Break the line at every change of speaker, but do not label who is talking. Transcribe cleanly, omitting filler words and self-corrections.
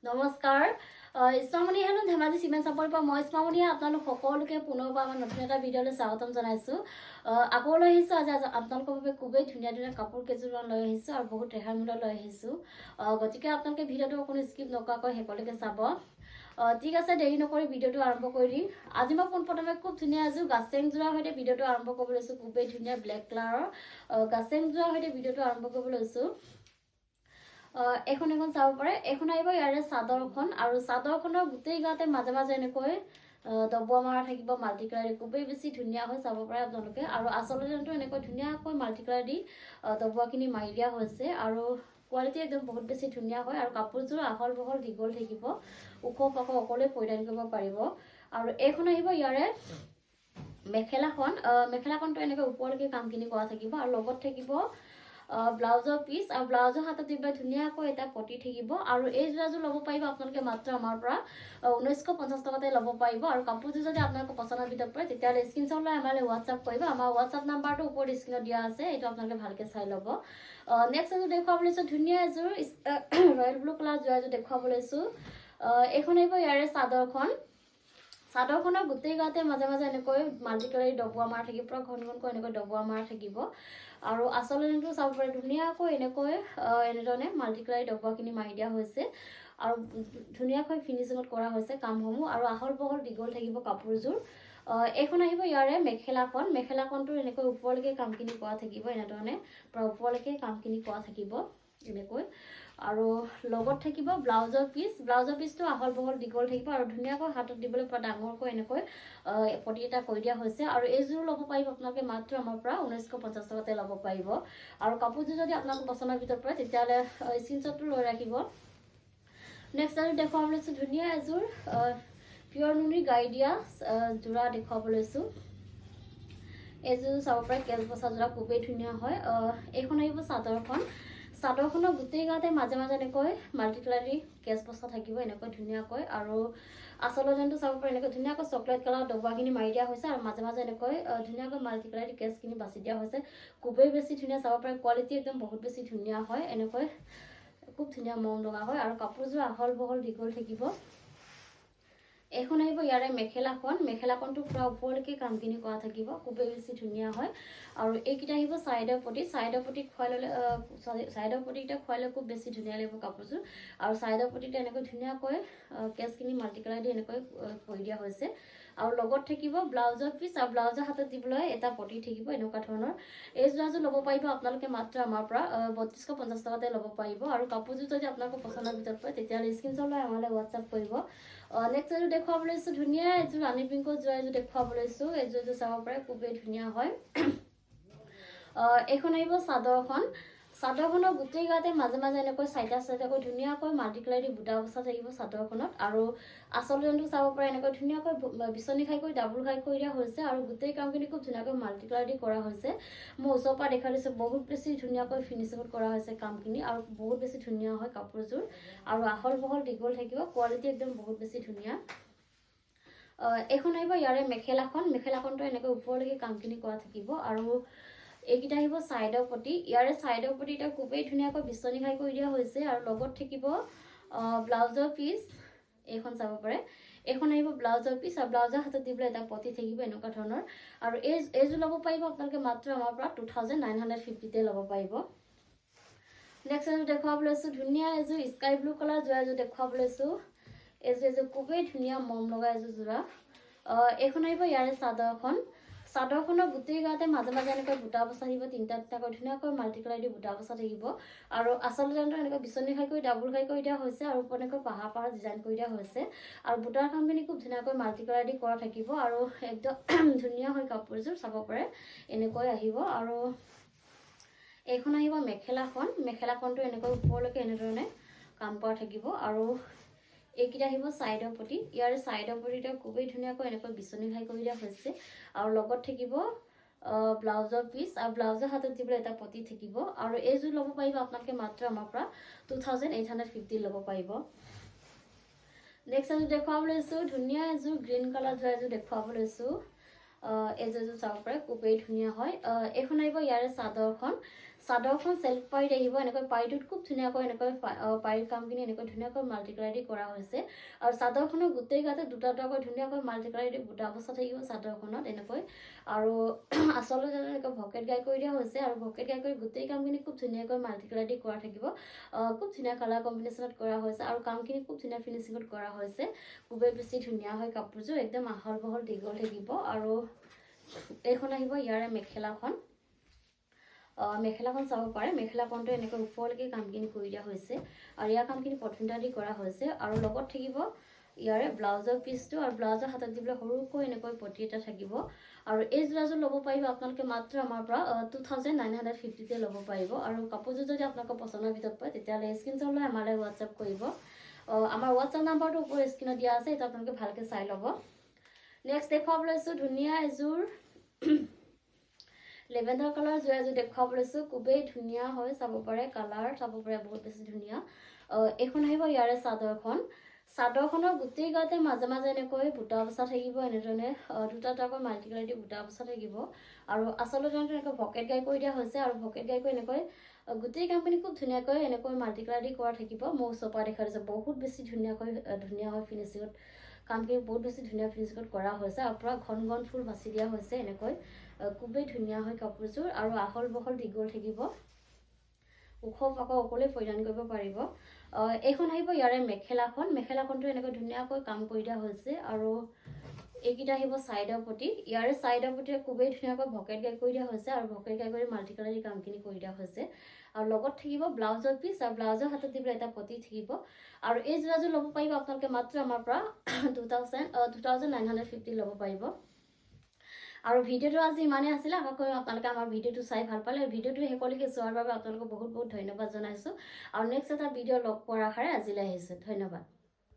নমস্কাৰ ইছমামণি হেনো ধেমাজি চিমেণ্ট চাপৰিৰ পৰা মই ইছমামণিয়ে আপোনালোক সকলোকে পুনৰবাৰ আমাৰ নতুন এটা ভিডিঅ'লৈ স্বাগতম জনাইছোঁ। আকৌ লৈ আহিছোঁ আজি আপোনালোকৰ বাবে খুবেই ধুনীয়া ধুনীয়া কাপোৰ কেইযোৰমান লৈ আহিছোঁ আৰু বহুত ৰেহাই মূল্যত লৈ আহিছোঁ। গতিকে আপোনালোকে ভিডিঅ'টো কোনো স্কিপ নকৰাকৈ শেষলৈকে চাব। ঠিক আছে, দেৰি নকৰি ভিডিঅ'টো আৰম্ভ কৰি দিম। আজি মই পোনপ্ৰথমে খুব ধুনীয়া এযোৰ গাছেংযোৰৰ সৈতে ভিডিঅ'টো আৰম্ভ কৰিব লৈছোঁ। খুবেই ধুনীয়া ব্লেক কালাৰৰ গাছেংযোৰৰ সৈতে ভিডিঅ'টো আৰম্ভ কৰিব লৈছোঁ। এখন চাব পাৰে। এখন আহিব ইয়াৰে চাদৰখন আৰু চাদৰখনৰ গোটেই গাতে মাজে মাজে এনেকৈ দবোৱা মাৰা থাকিব মাল্টি কালাৰ। খুবেই বেছি ধুনীয়া হৈ চাব পাৰে আপোনালোকে। আৰু আচলতে এনেকৈ ধুনীয়াকৈ মাল্টি কালাৰ দি দবোৱাখিনি মাৰি দিয়া হৈছে আৰু কোৱালিটি একদম বহুত বেছি ধুনীয়া হয়। আৰু কাপোৰযোৰ আহল বহল দীঘল থাকিব, ওখ পাখ সকলোৱে পৰিধান কৰিব পাৰিব। আৰু এইখন আহিব ইয়াৰে মেখেলাখন। মেখেলাখনটো এনেকৈ ওপৰলৈকে কামখিনি কৰা থাকিব আৰু লগত থাকিব ব্লাউজৰ পিচ আৰু ব্লাউজৰ হাতত দিবলৈ ধুনীয়াকৈ এটা পটি থাকিব। আৰু এই যোৰাযোৰ ল'ব পাৰিব আপোনালোকে মাত্ৰ আমাৰ পৰা 1950 টকাতে ল'ব পাৰিব। আৰু কাপোৰযোৰ যদি আপোনালোকৰ পচন্দৰ ভিতৰত পৰে তেতিয়াহ'লে স্ক্ৰীনশ্বট লৈ আমালৈ হোৱাটছআপ কৰিব। আমাৰ হোৱাটছআপ নাম্বাৰটো ওপৰত স্ক্ৰীনত দিয়া আছে, এইটো আপোনালোকে ভালকৈ চাই ল'ব। নেক্সট এযোৰ দেখুৱাব লৈছোঁ ধুনীয়া এযোৰ ৰয়েল ব্লু কালাৰ যোৰা এযোৰ দেখুৱাব লৈছোঁ। এইখন আহিব ইয়াৰে চাদৰখন। চাদৰখনৰ গোটেই গাতে মাজে মাজে এনেকৈ মাল্টি কালাৰী দবোৱা মাৰা থাকিব, পুৰা ঘন ঘনকৈ এনেকৈ দবোৱা মাৰা থাকিব। আৰু আচলতে চাব পাৰে ধুনীয়াকৈ এনেকৈ এনেধৰণে মাল্টি কালাৰী দবোৱাখিনি মাৰি দিয়া হৈছে আৰু ধুনীয়াকৈ ফিনিচিঙত কৰা হৈছে কামসমূহ। আৰু আহল বহল দীঘল থাকিব কাপোৰযোৰ। এইখন আহিব ইয়াৰে মেখেলাখন। মেখেলাখনটো এনেকৈ ওপৰলৈকে কামখিনি কৰা থাকিব, এনেধৰণে পুৰা ওপৰলৈকে কামখিনি কৰা থাকিব এনেকৈ। আৰু লগত থাকিব ব্লাউজৰ পিচ। ব্লাউজৰ পিচটো আহল বহল দীঘল থাকিব আৰু ধুনীয়াকৈ হাতত দিবলৈ পৰা ডাঙৰকৈ এনেকৈ পটি এটা কৰি দিয়া হৈছে। আৰু এইযোৰ ল'ব পাৰিব আপোনালোকে মাত্ৰ আমাৰ পৰা 1950 টকাতে ল'ব পাৰিব। আৰু কাপোৰযোৰ যদি আপোনালোকৰ পচন্দৰ ভিতৰত পৰে তেতিয়াহ'লে স্ক্ৰীনশ্বটটো লৈ ৰাখিব। নেক্সট এযোৰ দেখুৱাব লৈছোঁ ধুনীয়া এযোৰ পিয়ৰ নুনি গাড়ী দিয়া যোৰা দেখুৱাব লৈছোঁ। এইযোৰ চাব পাৰে কেচ বচা যোৰা, খুবেই ধুনীয়া হয়। এইখন আহিব চাদৰখন। চাদৰখনৰ গোটেই গাতে মাজে মাজে এনেকৈ মাল্টি কালাৰী কেচ বচা থাকিব এনেকৈ ধুনীয়াকৈ। আৰু আচলতে চাব পাৰে এনেকৈ ধুনীয়াকৈ চকলেট কালাৰ দবোৱাখিনি মাৰি দিয়া হৈছে আৰু মাজে মাজে এনেকৈ ধুনীয়াকৈ মাল্টি কালাৰী কেচখিনি বাছি দিয়া হৈছে। খুবেই বেছি ধুনীয়া, চাব পাৰে কোৱালিটি একদম বহুত বেছি ধুনীয়া হয়। এনেকৈ খুব ধুনীয়া মৰম লগা হয় আৰু কাপোৰযোৰ আহল বহল দীঘল থাকিব। এইখন আহিব ইয়াৰে মেখেলাখন। মেখেলাখনটো পুৰা ওপৰলৈকে কামখিনি কৰা থাকিব, খুবেই বেছি ধুনীয়া হয়। আৰু এইকেইটা আহিব চাইডৰ পটি। চাইডৰ পটি খুৱাই ল'লে চাইডৰ পটিকেইটা খুৱাই লৈ খুব বেছি ধুনীয়া লাগিব কাপোৰযোৰ। আৰু চাইডৰ পটিতে এনেকৈ ধুনীয়াকৈ কেচখিনি মাল্টি কালাৰ দি এনেকৈ কৰি দিয়া হৈছে। আৰু লগত থাকিব ব্লাউজৰ পিচ আৰু ব্লাউজৰ হাতত দিবলৈ এটা পটি থাকিব এনেকুৱা ধৰণৰ। এই যোৰাযোৰ ল'ব পাৰিব আপোনালোকে মাত্ৰ আমাৰ পৰা 3250 টকাতে ল'ব পাৰিব। আৰু কাপোৰযোৰ যদি আপোনালোকৰ পচন্দৰ ভিতৰত পৰে তেতিয়াহ'লে স্ক্ৰীনশ্বট লৈ আমালৈ হোৱাটছআপ কৰিব। নেক্সট এযোৰ দেখুৱাব লৈছোঁ ধুনীয়া এযোৰ ৰাণী পিংকৰ যোৰা এযোৰ দেখুৱাব লৈছোঁ। এযোৰ চাব পাৰে খুবেই ধুনীয়া হয়। এইখন আহিব চাদৰখন। চাদৰখনৰ গোটেই গাতে মাজে মাজে এনেকৈ চাইটা চাইটাকৈ ধুনীয়াকৈ মাল্টি কালাৰ দি বুটা বচা থাকিব চাদৰখনত। আৰু আচলতে চাব পাৰে এনেকৈ ধুনীয়াকৈ বিচনী খাই কৰি ডাবুল খাই কৰি দিয়া হৈছে আৰু গোটেই কামখিনি খুব ধুনীয়াকৈ মাল্টি কালাৰ দি কৰা হৈছে। মই ওচৰৰ পৰা দেখা দিছোঁ, বহুত বেছি ধুনীয়াকৈ ফিনিচিঙত কৰা হৈছে কামখিনি আৰু বহুত বেছি ধুনীয়া হয় কাপোৰযোৰ। আৰু আহল বহল দীঘল থাকিব, কোৱালিটি একদম বহুত বেছি ধুনীয়া। এইখন আহিব ইয়াৰে মেখেলাখন। মেখেলাখনটো এনেকৈ ওপৰলৈকে কামখিনি কৰা থাকিব। আৰু এইকেইটা আহিব চাইডৰ পটি। ইয়াৰে চাইডৰ পটিটা খুবেই ধুনীয়াকৈ বিচনী খাই কৰি দিয়া হৈছে। আৰু লগত থাকিব ব্লাউজৰ পিচ। এইখন চাব পাৰে, এইখন আহিব ব্লাউজৰ পিচ আৰু ব্লাউজৰ হাতত দিবলৈ এটা পটি থাকিব এনেকুৱা ধৰণৰ। আৰু এইযোৰ ল'ব পাৰিব আপোনালোকে মাত্ৰ আমাৰ পৰা 2950তে ল'ব পাৰিব। নেক্সট এযোৰ দেখুৱাব লৈছোঁ ধুনীয়া এযোৰ স্কাই ব্লু কালাৰ যোৰা এযোৰ দেখুৱাব লৈছোঁ। এযোৰ খুবেই ধুনীয়া মৰম লগা এযোৰ যোৰা। এইখন আহিব ইয়াৰে চাদৰখন। চাদৰখনৰ গোটেই গাতে মাজে মাজে এনেকৈ বুটা বচা থাকিব, তিনিটা তিনিটাকৈ ধুনীয়াকৈ মাল্টি কালাৰ দি বুটা বচা থাকিব। আৰু আচলতে এনেকৈ বিচনী খাই কৰি ডাবুল খাই কৰি দিয়া হৈছে আৰু ওপৰত এনেকৈ পাহাৰ পাহাৰ ডিজাইন কৰি দিয়া হৈছে। আৰু বুটাৰ কামখিনি খুব ধুনীয়াকৈ মাল্টি কালাৰ দি কৰা থাকিব আৰু একদম ধুনীয়া হয় কাপোৰযোৰ, চাব পাৰে এনেকৈ আহিব। আৰু এইখন আহিব মেখেলাখন। মেখেলাখনটো এনেকৈ ওপৰলৈকে এনেধৰণে কাম কৰা থাকিব। আৰু এইকেইটা আহিব চাইডৰ পটি। ইয়াৰে চাইডৰ পটিটা খুবেই ধুনীয়াকৈ এনেকৈ বিচনী খাই কৰি দিয়া হৈছে। আৰু লগত থাকিব ব্লাউজৰ পিচ আৰু ব্লাউজৰ হাতত দিবলৈ এটা পটি থাকিব। আৰু এইযোৰ ল'ব পাৰিব আপোনালোকে মাত্ৰ আমাৰ পৰা 2850 ল'ব পাৰিব। নেক্সট এযোৰ দেখুৱাব লৈছোঁ ধুনীয়া এযোৰ গ্ৰীণ কালাৰ যোৰা এযোৰ দেখুৱাব লৈছোঁ। এইযোৰ চাব পাৰে খুবেই ধুনীয়া হয়। এইখন আহিব ইয়াৰে চাদৰখন। চাদৰখন চেল্ফ পাৰিত আহিব এনেকৈ পাৰিটোত খুব ধুনীয়াকৈ এনেকৈ পাৰিৰ কামখিনি এনেকৈ ধুনীয়াকৈ মাল্টি কালাৰ দি কৰা হৈছে আৰু চাদৰখনৰ গোটেই গাতে দুটা দুটাকৈ ধুনীয়াকৈ মাল্টি কালাৰ দি বুটা বচা থাকিব চাদৰখনত এনেকৈ আৰু আচলতে এনেকৈ ভকেট গাই কৰি দিয়া হৈছে আৰু ভকেট গাই কৰি গোটেই কামখিনি খুব ধুনীয়াকৈ মাল্টি কালাৰ দি কৰা থাকিব খুব ধুনীয়া কালাৰ কম্বিনেশ্যনত কৰা হৈছে আৰু কামখিনি খুব ধুনীয়া ফিনিচিঙত কৰা হৈছে খুবেই বেছি ধুনীয়া হয় কাপোৰযোৰ একদম আহল বহল দীঘল থাকিব আৰু এইখন আহিব ইয়াৰে মেখেলাখন মেখেলাখন চাব পাৰে মেখেলাখনটো এনেকৈ ওপৰলৈকে কামখিনি কৰি দিয়া হৈছে আৰু ইয়াৰ কামখিনি পথুন্তা দি কৰা হৈছে আৰু লগত থাকিব ইয়াৰে ব্লাউজৰ পিচটো আৰু ব্লাউজৰ হাতত দিবলৈ সৰুকৈ এনেকৈ পটি এটা থাকিব আৰু এই যোৰাযোৰ ল'ব পাৰিব আপোনালোকে মাত্ৰ আমাৰ পৰা 2950তে ল'ব পাৰিব আৰু কাপোৰযোৰ যদি আপোনালোকৰ পচন্দৰ ভিতৰত পায় তেতিয়াহ'লে স্ক্ৰীনশ্বট লৈ আমালৈ হোৱাটছআপ কৰিব আমাৰ হোৱাটছআপ নাম্বাৰটো ওপৰত স্ক্ৰীনত দিয়া আছে এইটো আপোনালোকে ভালকৈ চাই ল'ব নেক্সট দেখুৱাব লৈছোঁ ধুনীয়া এযোৰ লেভেণ্ডাৰ কালাৰ যোৰা এযোৰ দেখুৱাব লৈছোঁ খুবেই ধুনীয়া হয় চাব পাৰে কালাৰ চাব পাৰে বহুত বেছি ধুনীয়া এইখন আহিব ইয়াৰে চাদৰখনৰ গোটেই গাতে মাজে মাজে এনেকৈ বুটা বচা থাকিব এনেধৰণে দুটা দুটাকৈ মাল্টি কালাৰ দি বুটা বচা থাকিব আৰু আচলতে এনেকৈ ভকেট গাই কৰি দিয়া হৈছে আৰু ভকেট গাই কৰি এনেকৈ গোটেই কামখিনি খুব ধুনীয়াকৈ এনেকৈ মাল্টি কালাৰ দি কৰা থাকিব মই ওচৰৰ পৰা দেখা দিছোঁ বহুত বেছি ধুনীয়া হয় ফিনিচিঙত কামখিনি বহুত বেছি ধুনীয়া ফিনিচিঙত কৰা হৈছে আৰু পূৰা ঘন ঘন ফুল বাছি দিয়া হৈছে এনেকৈ খুবেই ধুনীয়া হয় কাপোৰযোৰ আৰু আহল বহল দীঘল থাকিব ওখ পাকৰ অকলে পৰিধান কৰিব পাৰিব এইখন আহিব ইয়াৰে মেখেলাখনটো এনেকৈ ধুনীয়াকৈ কাম কৰি দিয়া হৈছে আৰু এইকেইটা আহিব ছাইডৰ প্ৰতি ইয়াৰে ছাইডৰ প্ৰতি খুবেই ধুনীয়াকৈ ভকেট গাই কৰি দিয়া হৈছে আৰু ভকেট গাই কৰি মাল্টি কালাৰ দি কামখিনি কৰি দিয়া হৈছে আৰু লগত থাকিব ব্লাউজৰ পিচ আৰু ব্লাউজৰ হাতত দিবলৈ এটা পটি থাকিব আৰু এই যোৰাযোৰ ল'ব পাৰিব আপোনালোকে মাত্ৰ আমাৰ পৰা 2950 ল'ব পাৰিব আৰু ভিডিঅ'টো আজি ইমানেই আছিলে আশা কৰিম আপোনালোকে আমাৰ ভিডিঅ'টো চাই ভাল পালে ভিডিঅ'টো শেষলৈকে চোৱাৰ বাবে আপোনালোকক বহুত বহুত ধন্যবাদ জনাইছোঁ আৰু নেক্সট এটা ভিডিঅ' লগ পোৱাৰ আশাৰে আজিলৈ আহিছোঁ ধন্যবাদ